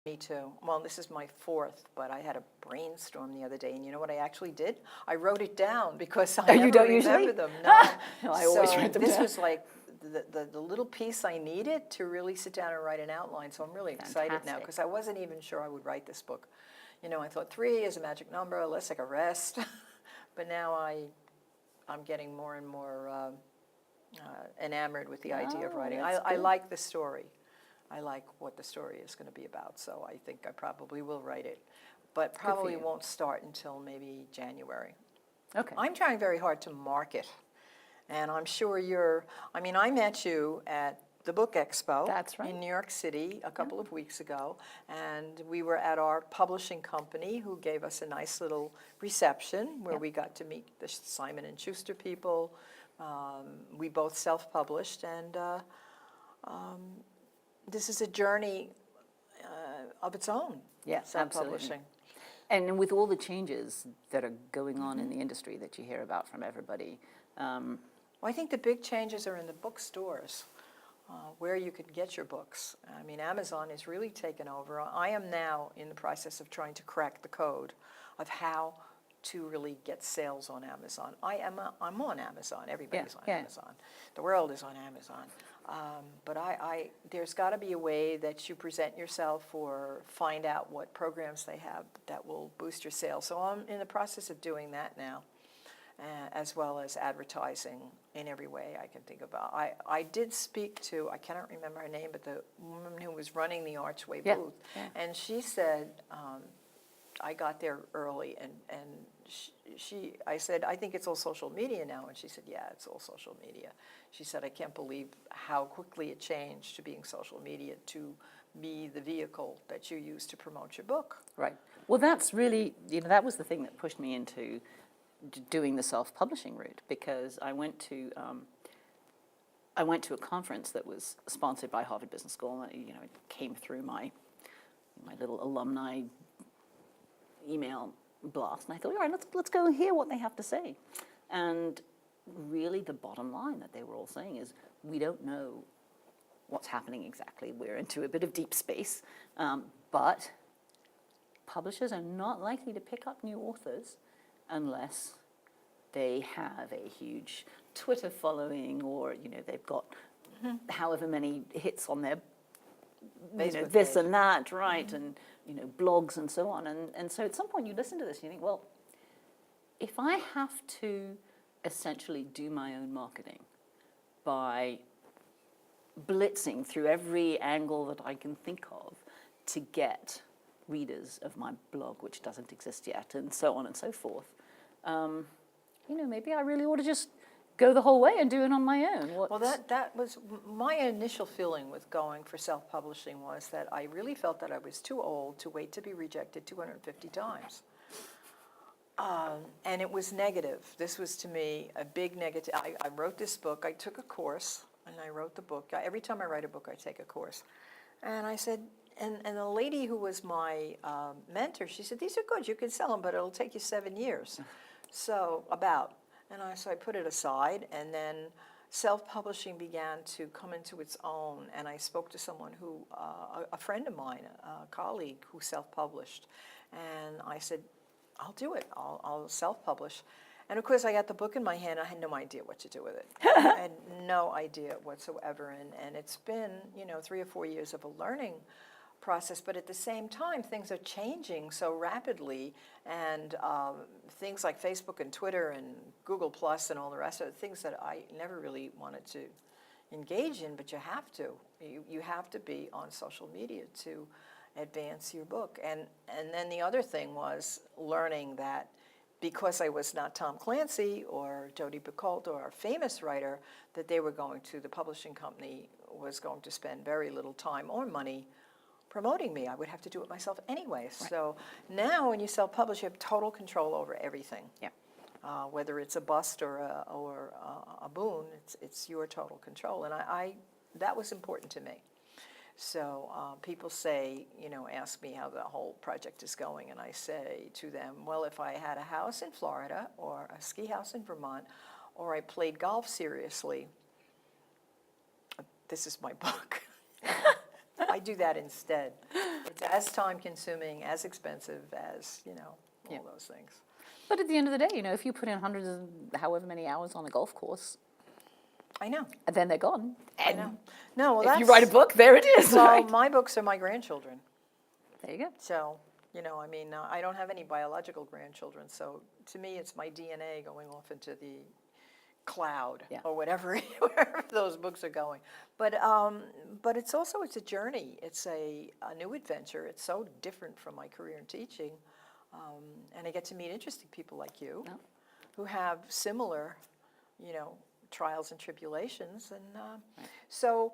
Me too. Well, this is my fourth, but I had a brainstorm the other day, and you know what I actually did? I wrote it down because I never you don't remember usually? them. No. No, I always write them This down. was like the little piece I needed to really sit down and write an outline. So I'm really excited now Fantastic. because I wasn't even sure I would write this book. You know, I thought 3 is a magic number. Let's take a rest. But now I'm getting more and more enamored with the idea of Oh, writing. that's I good. like the story. I like what the story is going to be about, so I think I probably will write it, but probably you. won't start until maybe January. Okay. I'm trying very hard to market, and I'm sure I met you at the Book Expo. That's right. In New York City a couple of weeks ago, and we were at our publishing company who gave us a nice little reception where we got to meet the Simon & Schuster people. We both self-published, and this is a journey of its own, Yes, self-publishing. And with all the changes that are going on in the industry that you hear about from everybody, Well, I think the big changes are in the bookstores, where you could get your books. I mean, Amazon has really taken over. I am now in the process of trying to crack the code of how to really get sales on Amazon. I'm on Amazon. Everybody's on Amazon. The world is on Amazon. But there's got to be a way that you present yourself or find out what programs they have that will boost your sales. So I'm in the process of doing that now, as well as advertising in every way I can think about. I did speak to, I cannot remember her name, but the woman who was running the Archway booth, and she said, I got there early, and I said, I think it's all social media now, and she said, yeah, it's all social media. She said, I can't believe how quickly it changed to being social media to be the vehicle that you use to promote your book. right. Well, that's really, that was the thing that pushed me into doing the self-publishing route, because I went to a conference that was sponsored by Harvard Business School, and it came through my little alumni email blast, and I thought, all right, let's go and hear what they have to say. And really the bottom line that they were all saying is, we don't know what's happening exactly. We're into a bit of deep space, but publishers are not likely to pick up new authors unless they have a huge Twitter following, or they've got however many hits on their this page. and that, right, and blogs and so on. And so at some point you listen to this and you think, well, if I have to essentially do my own marketing by blitzing through every angle that I can think of to get readers of my blog, which doesn't exist yet, and so on and so forth, maybe I really ought to just go the whole way and do it on my own. Well, that was my initial feeling with going for self-publishing, was that I really felt that I was too old to wait to be rejected 250 times. And it was negative. This was, to me, a big negative. I wrote this book. I took a course, and I wrote the book. Every time I write a book, I take a course. And I said, and the lady who was my mentor, she said, these are good. You can sell them, but it'll take you 7 years. So I put it aside, and then self-publishing began to come into its own, and I spoke to someone who, a friend of mine, a colleague who self-published, and I said, I'll do it, I'll self-publish. And of course I got the book in my hand, I had no idea what to do with it. I had no idea whatsoever, and it's been, 3 or 4 years of a learning process, but at the same time, things are changing so rapidly, and things like Facebook and Twitter and Google Plus and all the rest of it, things that I never really wanted to engage in, but you have to. You have to be on social media to advance your book. And then the other thing was learning that because I was not Tom Clancy or Jodi Picoult or a famous writer, that the publishing company was going to spend very little time or money promoting me. I would have to do it myself anyway. Right. So now when you self-publish, you have total control over everything. Yeah. Whether it's a bust or a boon, it's your total control. And that was important to me. So people say, ask me how the whole project is going, and I say to them, well, if I had a house in Florida or a ski house in Vermont, or I played golf seriously, this is my book. I do that instead. It's as time-consuming, as expensive as, all those things. But at the end of the day, if you put in hundreds of however many hours on a golf course, I know. and then they're gone. I know. No, well, If that's... you write a book, there it is. Well, Right? my books are my grandchildren. There you go. So, I don't have any biological grandchildren, so to me, it's my DNA going off into the cloud or whatever, wherever those books are going. But it's a journey. It's a new adventure. It's so different from my career in teaching, and I get to meet interesting people like you, who have similar, trials and tribulations. And so,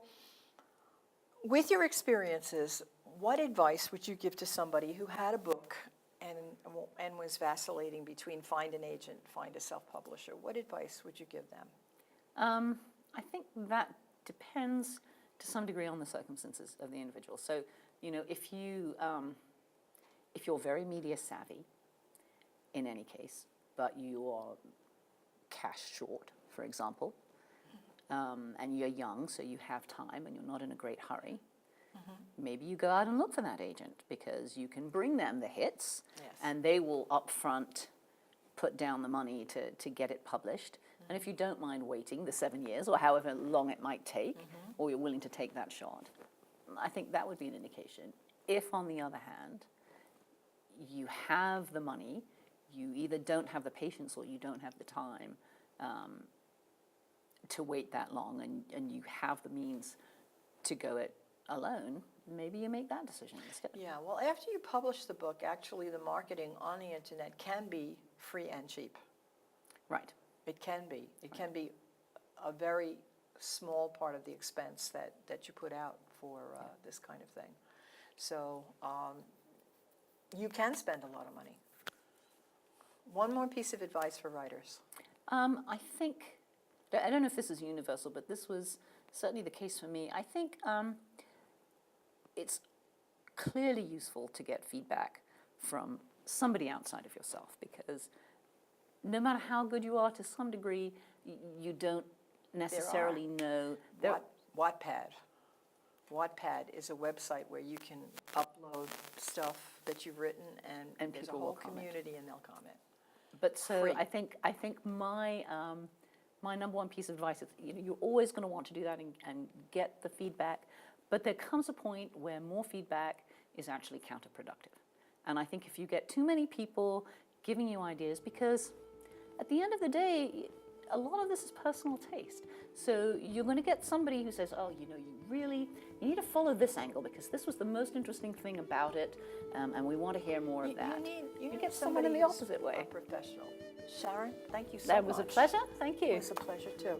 with your experiences, what advice would you give to somebody who had a book and was vacillating between find an agent, find a self-publisher? What advice would you give them? I think that depends to some degree on the circumstances of the individual. So, if you're very media savvy, in any case, but you are cash short, for example, and you're young, so you have time and you're not in a great hurry, maybe you go out and look for that agent, because you can bring them the hits, and they will upfront put down the money to get it published. And if you don't mind waiting the 7 years or however long it might take, or you're willing to take that shot, I think that would be an indication. If, on the other hand, you have the money, you either don't have the patience or you don't have the time to wait that long, and you have the means to go it alone, maybe you make that decision instead. Yeah, well, after you publish the book, actually the marketing on the internet can be free and cheap. Right. It can be. It can be a very small part of the expense that you put out for this kind of thing. So you can spend a lot of money. One more piece of advice for writers. I think, I don't know if this is universal, but this was certainly the case for me. I think it's clearly useful to get feedback from somebody outside of yourself, because no matter how good you are, to some degree, you don't necessarily know. Wattpad. Wattpad is a website where you can upload stuff that you've written, and there's a people whole will comment. community, and they'll comment. But so Free. I think my my number one piece of advice is, you're always going to want to do that and get the feedback, but there comes a point where more feedback is actually counterproductive. And I think if you get too many people giving you ideas, because at the end of the day, a lot of this is personal taste. So you're going to get somebody who says, oh, you need to follow this angle because this was the most interesting thing about it, and we want to hear more of that. You get someone in the opposite way. A professional. Sharon, thank you so much. That was a pleasure. Thank you. It was a pleasure too.